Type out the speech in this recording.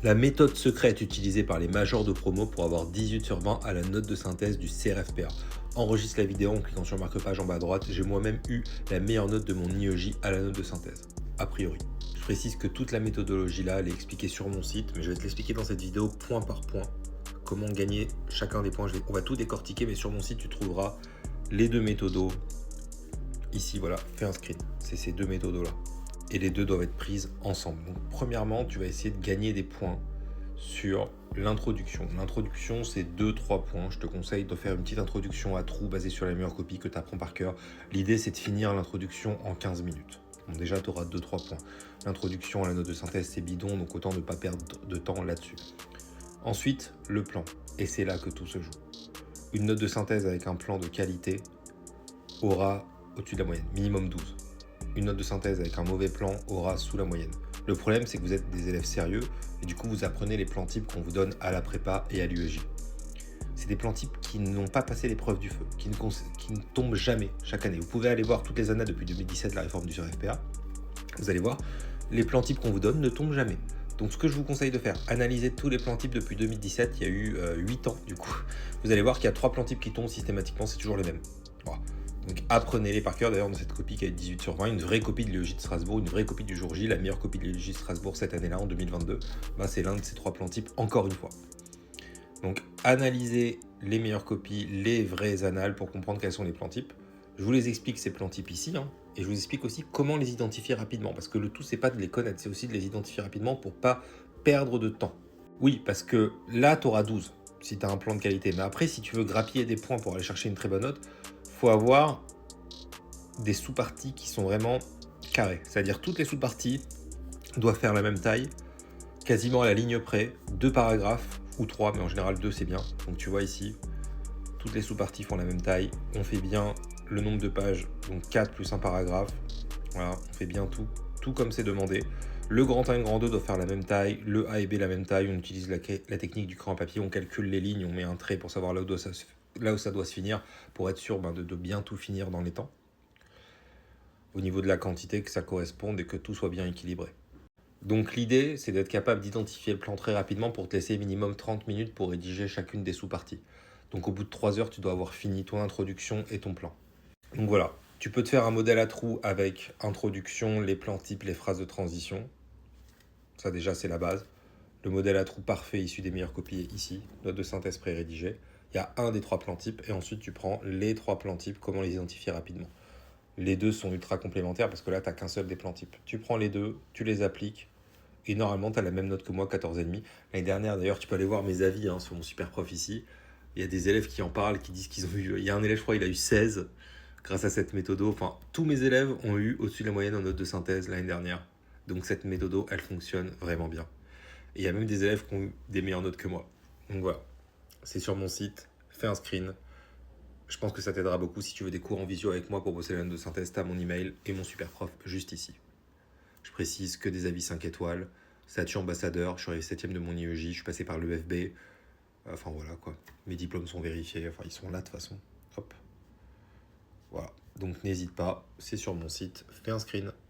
La méthode secrète utilisée par les majors de promo pour avoir 18 sur 20 à la note de synthèse du CRFPA. Enregistre la vidéo en cliquant sur marque-page en bas à droite. J'ai moi-même eu la meilleure note de mon IEJ à la note de synthèse, a priori. Je précise que toute la méthodologie là, elle est expliquée sur mon site, mais je vais te l'expliquer dans cette vidéo point par point. Comment gagner chacun des points. On va tout décortiquer, mais sur mon site, tu trouveras les deux méthodos. Ici, voilà, fais un screen. C'est ces deux méthodos là. Et les deux doivent être prises ensemble. Donc premièrement, tu vas essayer de gagner des points sur l'introduction. L'introduction, c'est 2-3 points. Je te conseille de faire une petite introduction à trous basée sur la meilleure copie que tu apprends par cœur. L'idée, c'est de finir l'introduction en 15 minutes. Bon, déjà, tu auras 2-3 points. L'introduction à la note de synthèse, c'est bidon, donc autant ne pas perdre de temps là-dessus. Ensuite, le plan. Et c'est là que tout se joue. Une note de synthèse avec un plan de qualité aura au-dessus de la moyenne, minimum 12. Une note de synthèse avec un mauvais plan aura sous la moyenne. Le problème, c'est que vous êtes des élèves sérieux et du coup, vous apprenez les plans types qu'on vous donne à la prépa et à l'UEJ. C'est des plans types qui n'ont pas passé l'épreuve du feu, qui ne tombent jamais chaque année. Vous pouvez aller voir toutes les années depuis 2017, la réforme du CRFPA. Vous allez voir, les plans types qu'on vous donne ne tombent jamais. Donc ce que je vous conseille de faire, analysez tous les plans types depuis 2017, il y a eu 8 ans du coup. Vous allez voir qu'il y a 3 plans types qui tombent systématiquement, c'est toujours les mêmes. Voilà. Donc apprenez-les par cœur. D'ailleurs, dans cette copie qui a 18 sur 20, une vraie copie de l'EJ de Strasbourg, une vraie copie du jour J, la meilleure copie de l'EJ de Strasbourg cette année-là, en 2022, c'est l'un de ces 3 plans types, encore une fois. Donc analysez les meilleures copies, les vrais annales pour comprendre quels sont les plans types. Je vous les explique ces plans types ici, et je vous explique aussi comment les identifier rapidement, parce que le tout, c'est pas de les connaître, c'est aussi de les identifier rapidement pour pas perdre de temps. Oui, parce que là, tu auras 12 si tu as un plan de qualité. Mais après, si tu veux grappiller des points pour aller chercher une très bonne note, faut avoir des sous-parties qui sont vraiment carrées. C'est-à-dire toutes les sous-parties doivent faire la même taille, quasiment à la ligne près, 2 paragraphes ou 3, mais en général 2 c'est bien. Donc tu vois ici, toutes les sous-parties font la même taille. On fait bien le nombre de pages, donc 4 plus un paragraphe. Voilà, on fait bien tout comme c'est demandé. Le grand 1 et le grand 2 doivent faire la même taille, le A et B la même taille. On utilise la technique du crayon à papier, on calcule les lignes, on met un trait pour savoir là où ça doit se finir, pour être sûr de bien tout finir dans les temps. Au niveau de la quantité, que ça corresponde et que tout soit bien équilibré. Donc l'idée, c'est d'être capable d'identifier le plan très rapidement pour te laisser minimum 30 minutes pour rédiger chacune des sous-parties. Donc au bout de 3 heures, tu dois avoir fini ton introduction et ton plan. Donc voilà, tu peux te faire un modèle à trous avec introduction, les plans types, les phrases de transition. Ça déjà, c'est la base. Le modèle à trous parfait issu des meilleures copies est ici, note de synthèse pré-rédigée. Il y a un des 3 plans types et ensuite tu prends les 3 plans types, comment les identifier rapidement. Les deux sont ultra complémentaires parce que là, tu n'as qu'un seul des plans types. Tu prends les deux, tu les appliques et normalement, tu as la même note que moi, 14,5. L'année dernière, d'ailleurs, tu peux aller voir mes avis sur mon super prof ici. Il y a des élèves qui en parlent, qui disent qu'ils ont eu... Il y a un élève, je crois, il a eu 16 grâce à cette méthode. Enfin, tous mes élèves ont eu au-dessus de la moyenne en note de synthèse l'année dernière. Donc cette méthode, elle fonctionne vraiment bien. Et il y a même des élèves qui ont eu des meilleures notes que moi. Donc voilà, c'est sur mon site, fais un screen. Je pense que ça t'aidera beaucoup si tu veux des cours en visio avec moi pour bosser la note de synthèse. T'as mon email et mon super prof juste ici. Je précise que des avis 5 étoiles, statut ambassadeur, je suis arrivé 7ème de mon IEJ, je suis passé par l'EFB. Enfin voilà quoi, mes diplômes sont vérifiés, enfin ils sont là de toute façon. Hop. Voilà, donc n'hésite pas, c'est sur mon site, fais un screen.